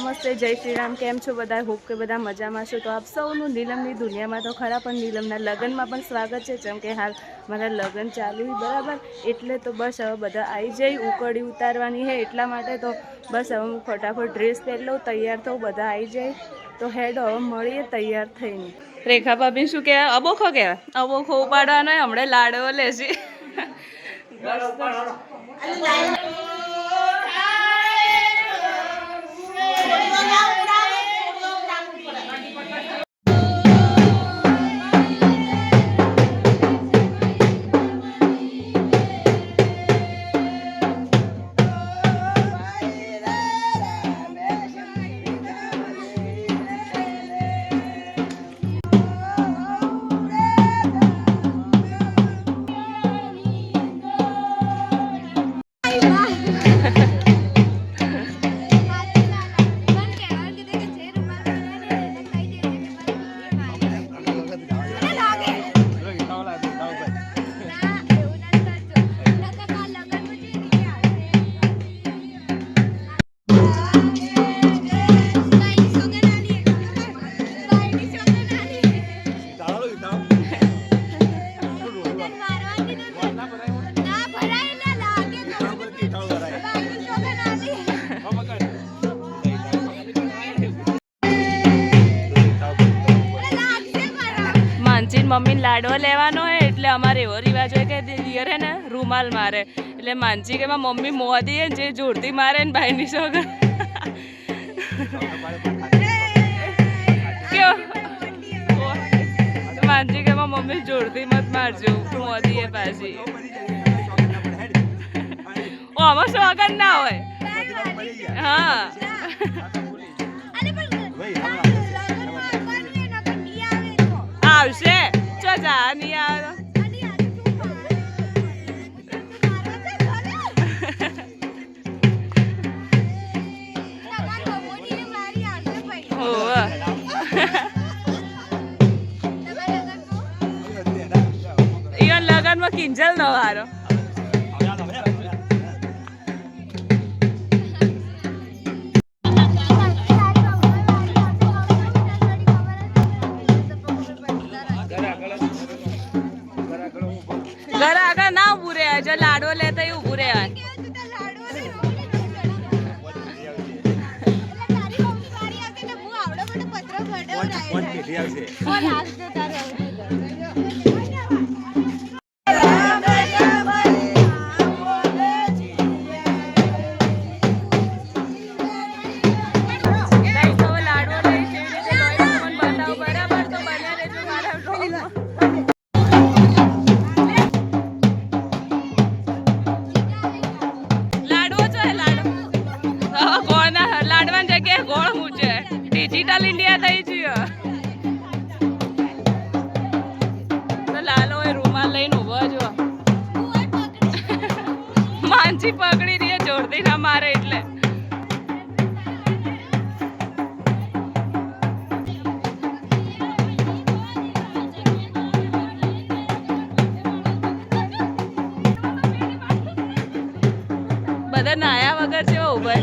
નમસ્તે, જય શ્રી રામ. કેમ છો બધા? હોપ કે બધા મજામાં છો. તો આપ સૌનું નીલમની દુનિયામાં તો ખરા, પણ નીલમના લગ્નમાં પણ સ્વાગત છે. જેમ કે હાલ મારા લગ્ન ચાલુ બરાબર, એટલે તો બસ હવે બધા આવી જઈ, ઉકળી ઉતારવાની છે. એટલા માટે તો બસ હવે હું ફટાફટ ડ્રેસ પહેરી લઉં, તૈયાર થઉં, બધા આવી જાય. તો હેડ હવે મળીએ તૈયાર થઈને. રેખા ભાભી શું કહેવાય? અબોખો કહેવાય. અબોખો ઉપાડવાનો હમણાં લાડવો લેશે. મમ્મીને લાડવો લેવાનો હોય એટલે અમારે એવો રિવાજ હોય કે દિયર હે ને રૂમાલ મારે, એટલે માનસી કે મમ્મી મોદી હે જે જોરથી મારે ને ભાઈની સોગર માનસી કે મમ્મી જોરથી મત મારજો, મોદી હે પાછી. ઓ આમાં સોગર ના હોય. હા આવશે ચો જા નહીં આવે. લગનમાં કિંજલ નો વારો. ઘર આગળ ના ઉભું રહેવાય, જો લાડવો લેતા ઉભું રહેવાય. ડિજિટલ ઇન્ડિયા થઈ ગયો. તો લાલો એ રૂમાલ લઈને ઉભો જો. માનસી પકડી રહી, જોરથી ના મારે એટલે. બધા નાયા વગર છે ઉભા.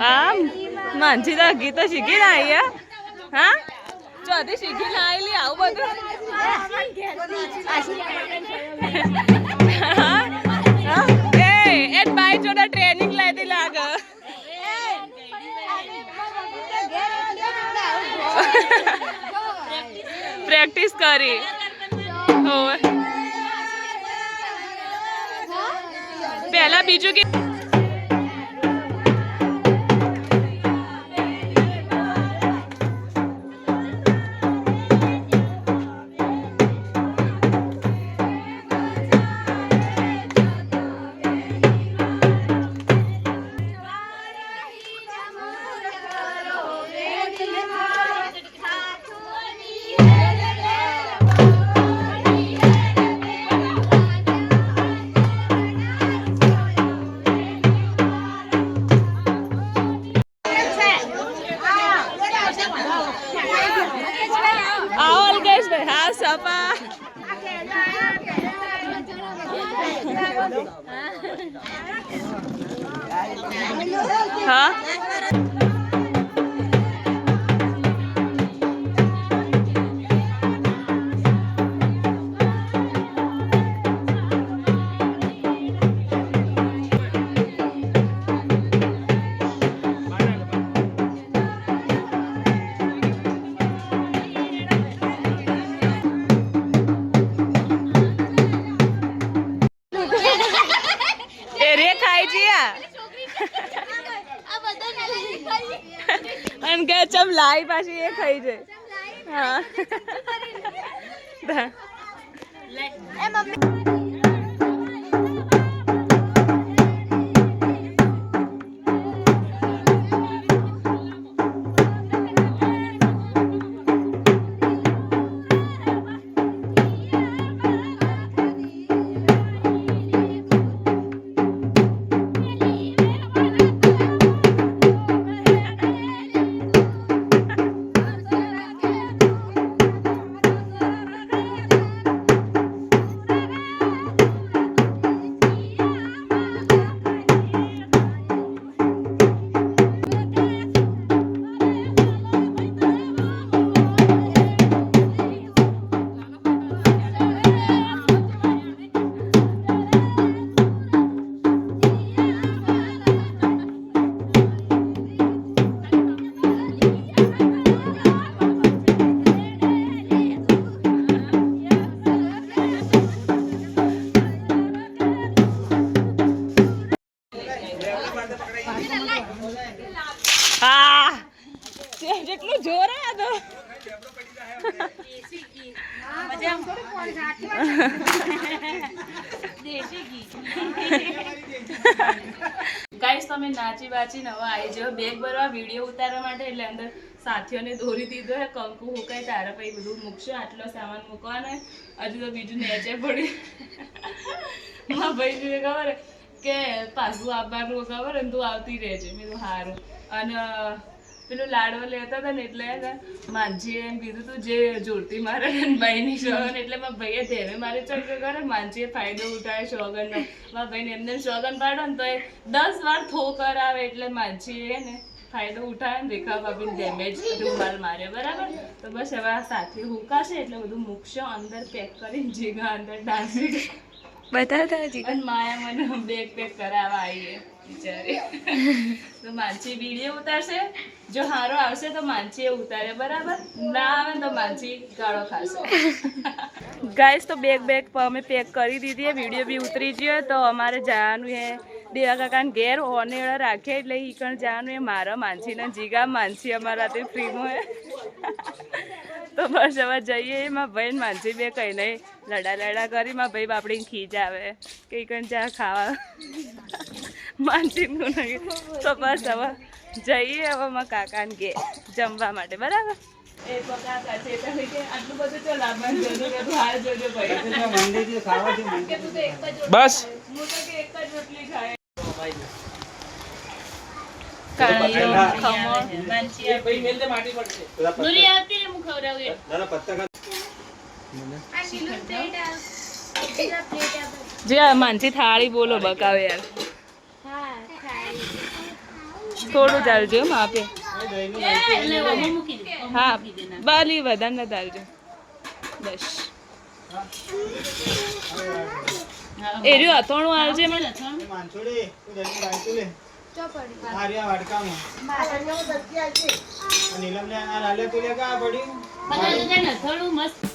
આમ માનસી તો ગીતો શીખી ના આવી હા ચોથી શીખી ના આવેલી આવું બધું એ બાઈ જોડે ટ્રેનિંગ લાવી લાગે પ્રેક્ટિસ કરી પહેલા બીજું કે हाँ અને કે ચમ લાઈ પાછી એ ખાઈ જાય હા એ મમ્મી જેટલું જોર આ તો ગાઈસ તમે નાચી બાચી નવા આવી જાવ બેગ ભરવા વિડીયો ઉતારવા માટે એટલે અંદર સાથીઓને દોરી દીધો હે કંકુ હુકાય તારા પછી બધું મૂકશો આટલો સામાન મૂકવાનો હજુ તો બીજું નેચે પડ્યું માં ભાઈ જોડે ખબર કે પાછું આવવાનું ખબર ને તું આવતી રહેજે મેં સારું અને પેલું લાડવો લેતા હતા ને એટલે માનજીએ એમ કીધું તું જે જોડતી મારે ભાઈની સોગન એટલે મારા ભાઈએ ધેરે મારે ચડકે કરે માનજીએ ફાયદો ઉઠાવે સોગનનો મારા ભાઈને એમને સોગન પાડો ને તો એ 10 વાર થો કરાવે એટલે માનજીએ ને ફાયદો ઉઠાવે ને રેખા ભાભીને ડેમેજ રૂમાલ માર્યો બરાબર તો બસ હવે આ સાથે હુકાશે એટલે બધું મૂકશો અંદર પેક કરીને જીગા અંદર ડાન્સી બતાવતા જીગા અને માયા મને બેગ પેક કરાવવા આવીએ બિચારી તો માનસી વિડીયો ઉતારશે જો હારો આવશે તો માનસી એ ઉતારે બરાબર ના આવે તો માનસી ગાળો ખાશે ગાઈસ તો બેગ અમે પેક કરી દીધી है वीडियो भी उतरी गयो तो हमारे जवानु है देवा काका घेर होने राखे એટલે ઈ કણ જવાનું है मारा मानसी ने जीगा मानसी हमारा ते फ्री में है तो बस હવે જઈએ માં ભાઈ માનસી બે કઈ નહીં લડા કરી માં ભાઈ બાપડી ખીજ આવે કઈ કણ જા ખાવા માનસી નું નહીં તો બસ હવે જઈએ હવે માં કાકાને ઘેર જમવા માટે બરાબર એ બકા કાચે તો કે આટલું બધું તો લાવવાનું જરૂર કે હાલ જોજો ભાઈ મંડેથી ખાવા છે કે તું તો એક જ બસ હું તો કે એક જ રોટલી ખાય કાળિયો ખમણ માનસી એ ભાઈ મેલ દે માટી પડશે દુરી આવતી રે હું ખવરાવું ના પત્તા આ નીલું પ્લેટ આ બીજા પ્લેટ આ જે માનસી થાળી બોલો બકાવે યાર હા થાળી થોડું ચાલજો એમ આપે એટલે ઓમાં મૂકી દે હા બાલી વધારે ના ચાલજો બસ એ રહ્યું અથોણું આવજે મને માનસોડી તું જલ્દી રાઈતું લે આર્યા વાડકામાં નીલમ ને આ લાલે તું લે કા પડ્યું બધા થોડું મસ્ત